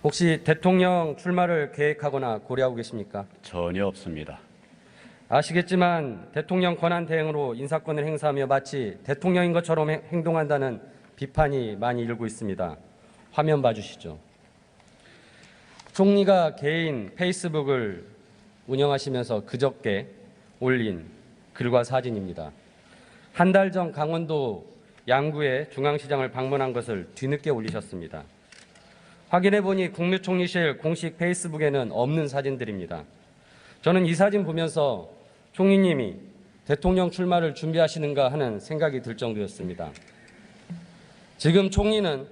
혹시 대통령 출마를 계획하거나 고려하고 계십니까? 전혀 없습니다. 아시겠지만 대통령 권한 대행으로 인사권을 행사하며 마치 대통령인 것처럼 행동한다는 비판이 많이 일고 있습니다. 화면 봐주시죠. 총리가 개인 페이스북을 운영하시면서 그저께 올린 글과 사진입니다. 한 달 전 강원도 양구의 중앙시장을 방문한 것을 뒤늦게 올리셨습니다. 확인해보니 국무총리실 공식 페이스북에는 없는 사진들입니다. 저는 이 사진 보면서 총리님이 대통령 출마를 준비하시는가 하는 생각이 들 정도였습니다. 지금 총리는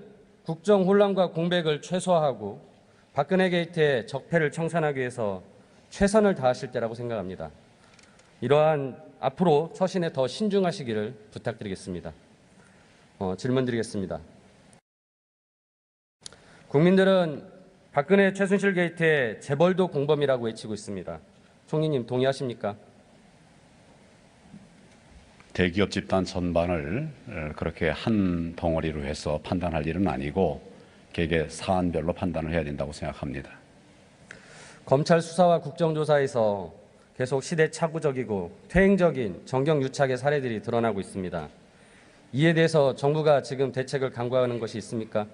국정 혼란과 공백을 최소화하고 박근혜 게이트의 적폐를 청산하기 위해서 최선을 다하실 때라고 생각합니다. 이러한 앞으로 처신에 더 신중하시기를 부탁드리겠습니다. 질문 드리겠습니다. 국민들은 박근혜 최순실 게이트의 재벌도 공범이라고 외치고 있습니다. 총리님 동의하십니까? 대기업 집단 전반을 그렇게 한 덩어리로 해서 판단할 일은 아니고 개개 사안별로 판단을 해야 된다고 생각합니다. 검찰 수사와 국정조사에서 계속 시대착오적이고 퇴행적인 정경유착의 사례들이 드러나고 있습니다. 이에 대해서 정부가 지금 대책을 강구하는 것이 있습니까?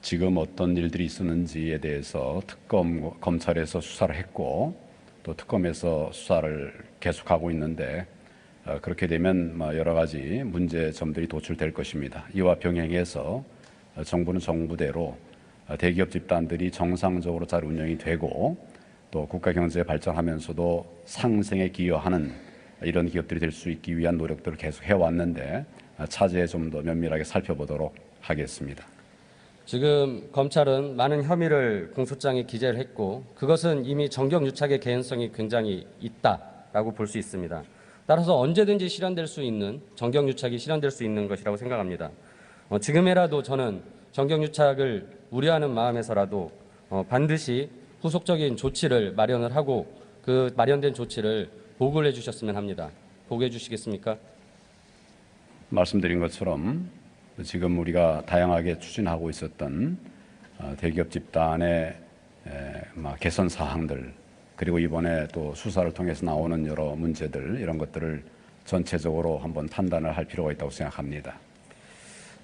지금 어떤 일들이 있었는지에 대해서 검찰에서 수사를 했고 또 특검에서 수사를 계속하고 있는데 그렇게 되면 여러 가지 문제점들이 도출될 것입니다. 이와 병행해서 정부는 정부대로 대기업 집단들이 정상적으로 잘 운영이 되고 또 국가 경제에 발전하면서도 상생에 기여하는 이런 기업들이 될 수 있기 위한 노력들을 계속 해왔는데 차제에 좀 더 면밀하게 살펴보도록 하겠습니다. 지금 검찰은 많은 혐의를 공소장에 기재를 했고 그것은 이미 정경유착의 개연성이 굉장히 있다라고 볼 수 있습니다. 따라서 언제든지 실현될 수 있는 정경유착이 실현될 수 있는 것이라고 생각합니다. 지금이라도 저는 정경유착을 우려하는 마음에서라도 반드시 후속적인 조치를 마련을 하고 그 마련된 조치를 보고를 해주셨으면 합니다. 보고해 주시겠습니까? 말씀드린 것처럼 지금 우리가 다양하게 추진하고 있었던 대기업 집단의 개선 사항들 그리고 이번에 또 수사를 통해서 나오는 여러 문제들 이런 것들을 전체적으로 한번 판단을 할 필요가 있다고 생각합니다.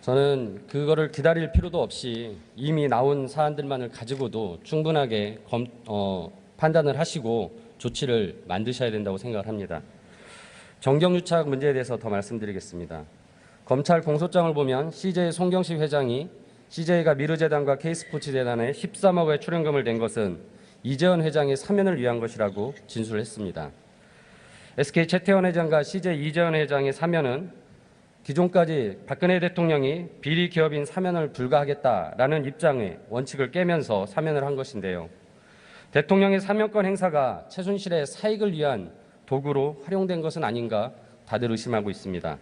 저는 그거를 기다릴 필요도 없이 이미 나온 사안들만을 가지고도 충분하게 판단을 하시고 조치를 만드셔야 된다고 생각을 합니다. 정경유착 문제에 대해서 더 말씀드리겠습니다. 검찰 공소장을 보면 CJ 송경식 회장이 CJ가 미르재단과 K스포츠재단에 13억의 출연금을 낸 것은 이재원 회장의 사면을 위한 것이라고 진술을 했습니다. SK 최태원 회장과 CJ 이재원 회장의 사면은 기존까지 박근혜 대통령이 비리 기업인 사면을 불가하겠다라는 입장의 원칙을 깨면서 사면을 한 것인데요. 대통령의 사면권 행사가 최순실의 사익을 위한 도구로 활용된 것은 아닌가 다들 의심하고 있습니다.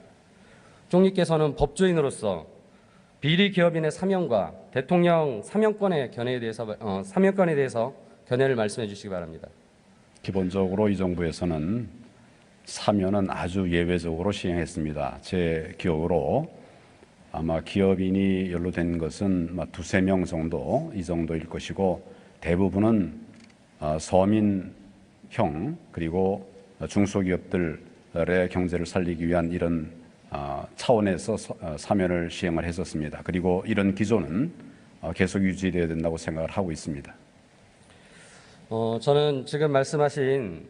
총리께서는 법조인으로서 비리 기업인의 사면과 대통령 사면권에 대해서 견해를 말씀해 주시기 바랍니다. 기본적으로 이 정부에서는 사면은 아주 예외적으로 시행했습니다. 제 기억으로 아마 기업인이 연루된 것은 두세 명 정도 이 정도일 것이고 대부분은 서민형 그리고 중소기업들의 경제를 살리기 위한 이런 차원에서 사면을 시행을 했었습니다. 그리고 이런 기조는 계속 유지되어야 된다고 생각을 하고 있습니다. 저는 지금 말씀하신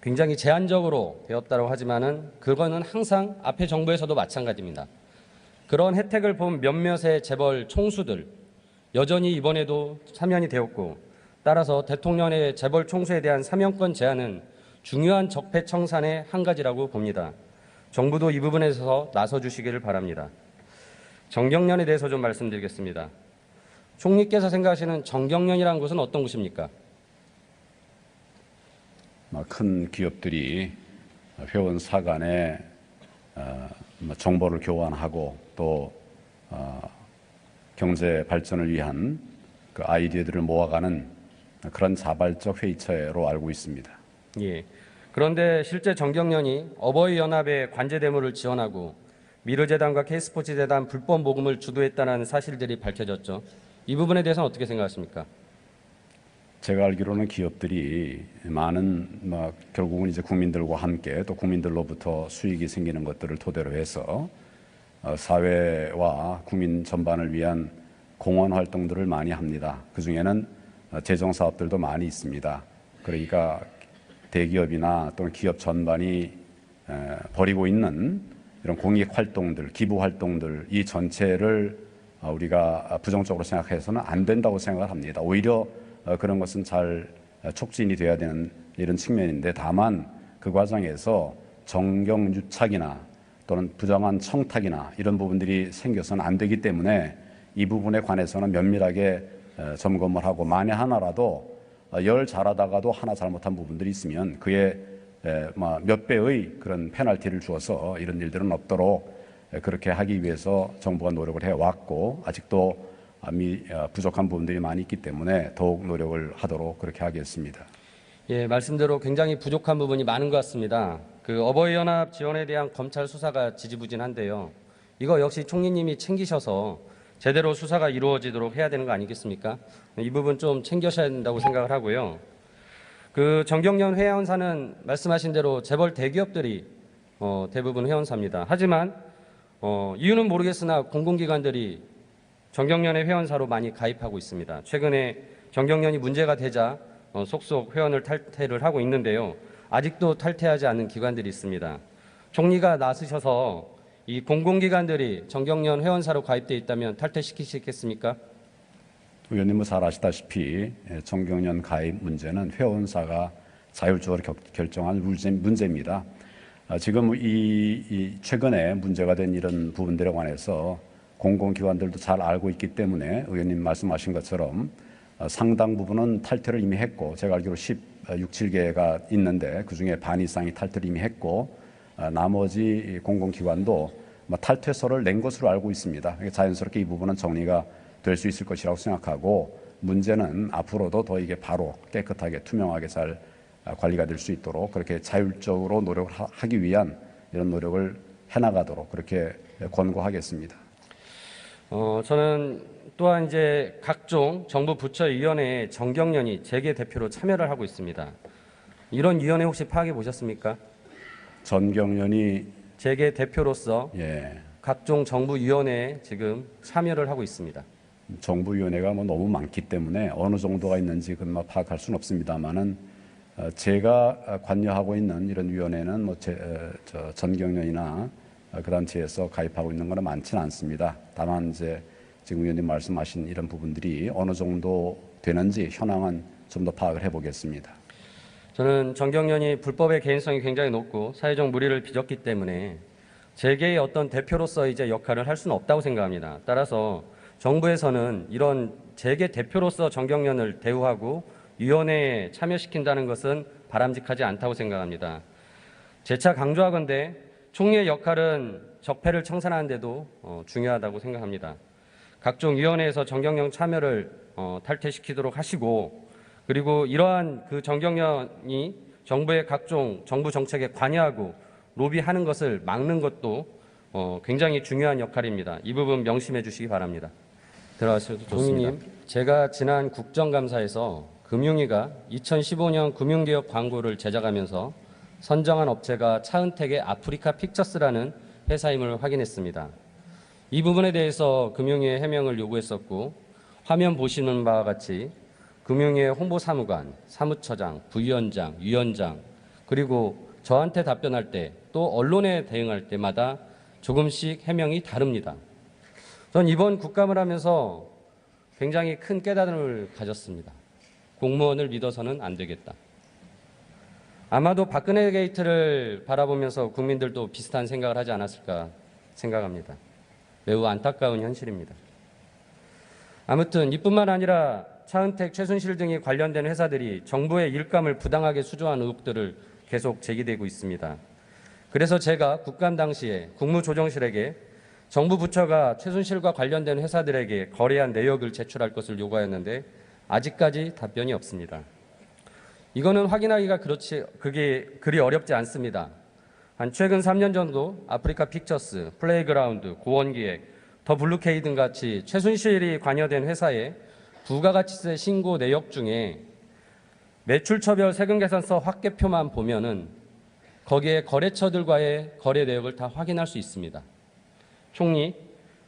굉장히 제한적으로 되었다고 하지만은 그거는 항상 앞에 정부에서도 마찬가지입니다. 그런 혜택을 본 몇몇의 재벌 총수들 여전히 이번에도 사면이 되었고 따라서 대통령의 재벌 총수에 대한 사면권 제한은 중요한 적폐 청산의 한 가지라고 봅니다. 정부도 이 부분에서 나서 주시기를 바랍니다. 정경련에 대해서 좀 말씀드리겠습니다. 총리께서 생각하시는 정경련이라는 곳은 어떤 곳입니까? 큰 기업들이 회원사 간에 정보를 교환하고 또 경제 발전을 위한 그 아이디어들을 모아가는 그런 자발적 회의체로 알고 있습니다. 예. 그런데 실제 정경련이 어버이연합의 관제대물을 지원하고 미르재단과 K스포츠재단 불법 모금을 주도했다는 사실들이 밝혀졌죠. 이 부분에 대해서는 어떻게 생각하십니까? 제가 알기로는 기업들이 많은 결국은 이제 국민들과 함께 또 국민들로부터 수익이 생기는 것들을 토대로 해서 사회와 국민 전반을 위한 공헌 활동들을 많이 합니다. 그 중에는 재정 사업들도 많이 있습니다. 그러니까 대기업이나 또는 기업 전반이 벌이고 있는 이런 공익 활동들, 기부 활동들 이 전체를 우리가 부정적으로 생각해서는 안 된다고 생각을 합니다. 오히려 그런 것은 잘 촉진이 돼야 되는 이런 측면인데 다만 그 과정에서 정경유착이나 또는 부정한 청탁이나 이런 부분들이 생겨서는 안 되기 때문에 이 부분에 관해서는 면밀하게 점검을 하고 만에 하나라도 열 잘하다가도 하나 잘못한 부분들이 있으면 그에 몇 배의 그런 페널티를 주어서 이런 일들은 없도록 그렇게 하기 위해서 정부가 노력을 해왔고 아직도 부족한 부분들이 많이 있기 때문에 더욱 노력을 하도록 그렇게 하겠습니다. 예, 말씀대로 굉장히 부족한 부분이 많은 것 같습니다. 그 어버이연합 지원에 대한 검찰 수사가 지지부진한데요. 이거 역시 총리님이 챙기셔서 제대로 수사가 이루어지도록 해야 되는 거 아니겠습니까? 이 부분 좀 챙겨셔야 된다고 생각을 하고요. 그 정경련 회원사는 말씀하신 대로 재벌 대기업들이 대부분 회원사입니다. 하지만 이유는 모르겠으나 공공기관들이 정경련의 회원사로 많이 가입하고 있습니다. 최근에 정경련이 문제가 되자 속속 회원을 탈퇴를 하고 있는데요. 아직도 탈퇴하지 않는 기관들이 있습니다. 총리가 나서셔서 이 공공기관들이 정경련 회원사로 가입돼 있다면 탈퇴시키시겠습니까? 의원님은 잘 아시다시피 정경련 가입 문제는 회원사가 자율적으로 결정한 문제입니다. 지금 이 최근에 문제가 된 이런 부분들에 관해서 공공기관들도 잘 알고 있기 때문에 의원님 말씀하신 것처럼 상당 부분은 탈퇴를 이미 했고 제가 알기로 7개가 있는데 그중에 반 이상이 탈퇴를 이미 했고 나머지 공공기관도 탈퇴서를 낸 것으로 알고 있습니다. 자연스럽게 이 부분은 정리가 될 수 있을 것이라고 생각하고 문제는 앞으로도 더 이게 바로 깨끗하게 투명하게 잘 관리가 될 수 있도록 그렇게 자율적으로 노력을 하기 위한 이런 노력을 해나가도록 그렇게 권고하겠습니다. 저는 또한 이제 각종 정부 부처위원회에 정경련이 재계 대표로 참여를 하고 있습니다. 이런 위원회 혹시 파악해 보셨습니까? 전경련이 재계 대표로서 각종 정부위원회에 지금 참여를 하고 있습니다. 정부위원회가 너무 많기 때문에 어느 정도가 있는지 그만 파악할 수는 없습니다만은 제가 관여하고 있는 이런 위원회는 전경련이나 그 단체에서 가입하고 있는 것은 많지는 않습니다. 다만 이제 지금 의원님 말씀하신 이런 부분들이 어느 정도 되는지 현황은 좀 더 파악을 해보겠습니다. 저는 정경련이 불법의 개연성이 굉장히 높고 사회적 무리를 빚었기 때문에 재계의 어떤 대표로서 이제 역할을 할 수는 없다고 생각합니다. 따라서 정부에서는 이런 재계 대표로서 정경련을 대우하고 위원회에 참여시킨다는 것은 바람직하지 않다고 생각합니다. 재차 강조하건대 총리의 역할은 적폐를 청산하는 데도 중요하다고 생각합니다. 각종 위원회에서 정경련 참여를 탈퇴시키도록 하시고 그리고 이러한 그 정경련이 정부의 각종 정부 정책에 관여하고 로비하는 것을 막는 것도 굉장히 중요한 역할입니다. 이 부분 명심해 주시기 바랍니다. 들어가셔도 좋습니다. 총리님, 제가 지난 국정감사에서 금융위가 2015년 금융개혁 광고를 제작하면서 선정한 업체가 차은택의 아프리카 픽처스라는 회사임을 확인했습니다. 이 부분에 대해서 금융위에 해명을 요구했었고 화면 보시는 바와 같이 금융위의 홍보사무관, 사무처장, 부위원장, 위원장 그리고 저한테 답변할 때 또 언론에 대응할 때마다 조금씩 해명이 다릅니다. 전 이번 국감을 하면서 굉장히 큰 깨달음을 가졌습니다. 공무원을 믿어서는 안 되겠다. 아마도 박근혜 게이트를 바라보면서 국민들도 비슷한 생각을 하지 않았을까 생각합니다. 매우 안타까운 현실입니다. 아무튼 이뿐만 아니라 차은택, 최순실 등이 관련된 회사들이 정부의 일감을 부당하게 수주한 의혹들을 계속 제기되고 있습니다. 그래서 제가 국감 당시에 국무조정실에게 정부 부처가 최순실과 관련된 회사들에게 거래한 내역을 제출할 것을 요구하였는데 아직까지 답변이 없습니다. 이거는 확인하기가 그게 그리 어렵지 않습니다. 한 최근 3년 정도 아프리카 픽처스, 플레이그라운드, 고원기획, 더 블루케이 등 같이 최순실이 관여된 회사의 부가가치세 신고 내역 중에 매출처별 세금계산서 확대표만 보면은 거기에 거래처들과의 거래 내역을 다 확인할 수 있습니다. 총리,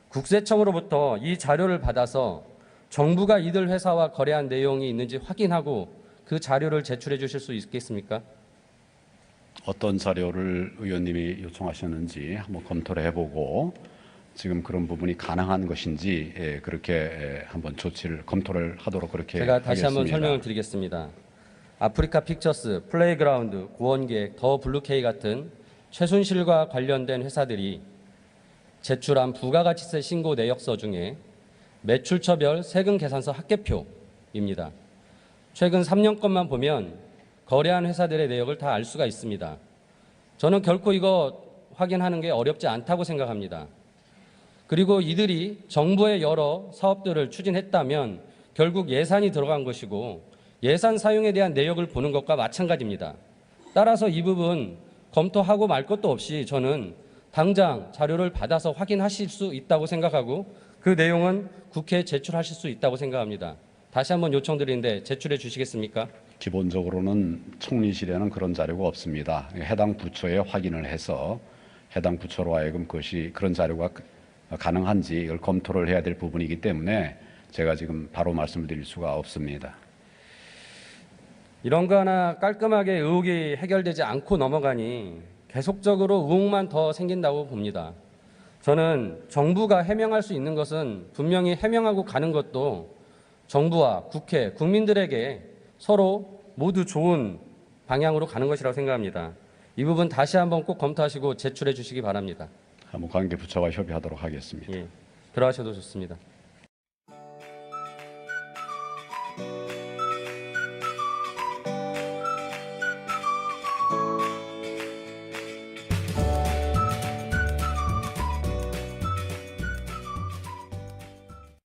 국세청으로부터 이 자료를 받아서 정부가 이들 회사와 거래한 내용이 있는지 확인하고 그 자료를 제출해 주실 수 있겠습니까? 어떤 자료를 의원님이 요청하셨는지 한번 검토를 해보고 지금 그런 부분이 가능한 것인지 그렇게 한번 검토를 하도록 그렇게 제가 다시 한번 하겠습니다. 설명을 드리겠습니다. 아프리카 픽처스, 플레이그라운드, 구원계획, 더 블루케이 같은 최순실과 관련된 회사들이 제출한 부가가치세 신고 내역서 중에 매출처별 세금 계산서 합계표입니다. 최근 3년 것만 보면 거래한 회사들의 내역을 다 알 수가 있습니다. 저는 결코 이거 확인하는 게 어렵지 않다고 생각합니다. 그리고 이들이 정부의 여러 사업들을 추진했다면 결국 예산이 들어간 것이고 예산 사용에 대한 내역을 보는 것과 마찬가지입니다. 따라서 이 부분 검토하고 말 것도 없이 저는 당장 자료를 받아서 확인하실 수 있다고 생각하고 그 내용은 국회에 제출하실 수 있다고 생각합니다. 다시 한번 요청드리는데 제출해 주시겠습니까? 기본적으로는 총리실에는 그런 자료가 없습니다. 해당 부처에 확인을 해서 해당 부처로 하여금 그것이 그런 자료가 가능한지 이걸 검토를 해야 될 부분이기 때문에 제가 지금 바로 말씀을 드릴 수가 없습니다. 이런 거 하나 깔끔하게 의혹이 해결되지 않고 넘어가니 계속적으로 의혹만 더 생긴다고 봅니다. 저는 정부가 해명할 수 있는 것은 분명히 해명하고 가는 것도 정부와 국회, 국민들에게 서로 모두 좋은 방향으로 가는 것이라고 생각합니다. 이 부분 다시 한번 꼭 검토하시고 제출해 주시기 바랍니다. 한번 관계 부처와 협의하도록 하겠습니다. 예, 들어가셔도 좋습니다.